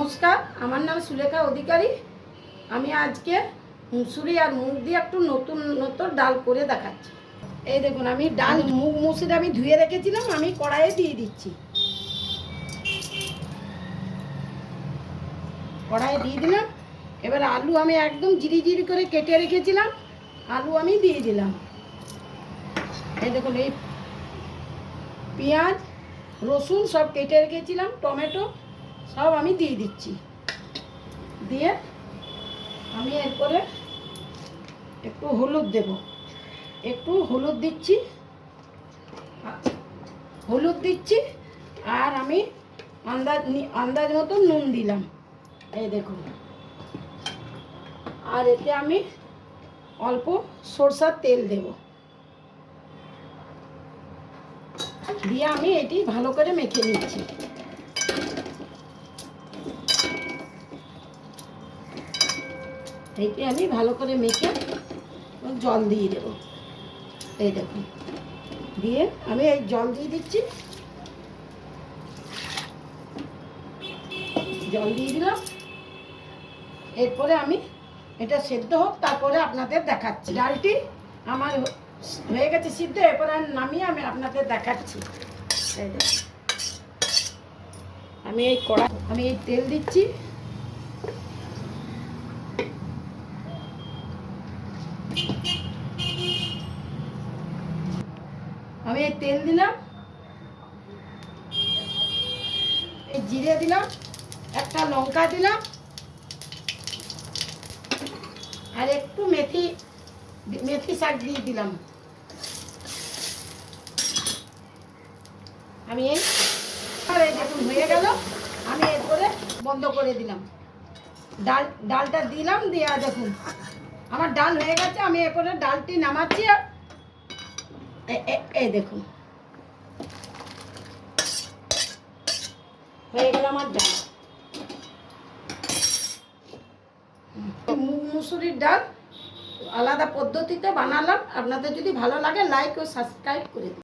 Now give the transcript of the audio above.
নমস্কার, আমার নাম সুলেখা অধিকারী। আমি আজকে মুসুরি আর মুগ দিয়ে একটু নতুন নতুন ডাল করে দেখাচ্ছি। এই দেখুন, আমি ডাল মুগ মুসুরি আমি ধুয়ে রেখেছিলাম, আমি কড়াইয়ে দিয়ে দিচ্ছি। কড়াইয়ে দিয়ে দিলাম। এবার আলু আমি একদম জিরি জিরি করে কেটে রেখেছিলাম, আলু আমি দিয়ে দিলাম। এই দেখুন, এই পেঁয়াজ রসুন সব কেটে রেখেছিলাম, টমেটো সব আমি দিয়ে দিচ্ছি। দিয়ে আমি এরপরে একটু হলুদ দেব, একটু হলুদ দিচ্ছি আর আমি আন্দাজ মতো নুন দিলাম। এই দেখুন, আর এতে আমি অল্প সরষার তেল দেব, দিয়ে আমি এটি ভালো করে মেখে নিচ্ছি। এইটি আমি ভালো করে মেখে জল দিয়ে দেব। এই দেখুন, দিয়ে আমি এই জল দিয়ে দিচ্ছি। জল দিয়ে দিলাম। এরপরে আমি এটা সেদ্ধ হোক, তারপরে আপনাদের দেখাচ্ছি। ডালটি আমার হয়ে গেছে সিদ্ধ, এরপরে নামিয়ে আমি আপনাদের দেখাচ্ছি। এই দেখুন, আমি এই তেল দিচ্ছি। আমি এই তেল দিলাম, এই জিরে দিলাম, একটা লঙ্কা দিলাম, আর একটু মেথি শাক দিয়ে দিলাম। আমি এই দেখুন হয়ে গেল। আমি এরপরে বন্ধ করে দিলাম। ডালটা দিলাম, দিয়ে দেখুন আমার ডাল হয়ে গেছে। আমি এরপরে ডালটি নামাচ্ছি। আর এই দেখুন হয়ে গেল আমার ডাল, মুগ মুসুরির ডাল। আলাদা পদ্ধতিতে বানালাম। আপনাদের যদি ভালো লাগে লাইক ও সাবস্ক্রাইব করে দিন।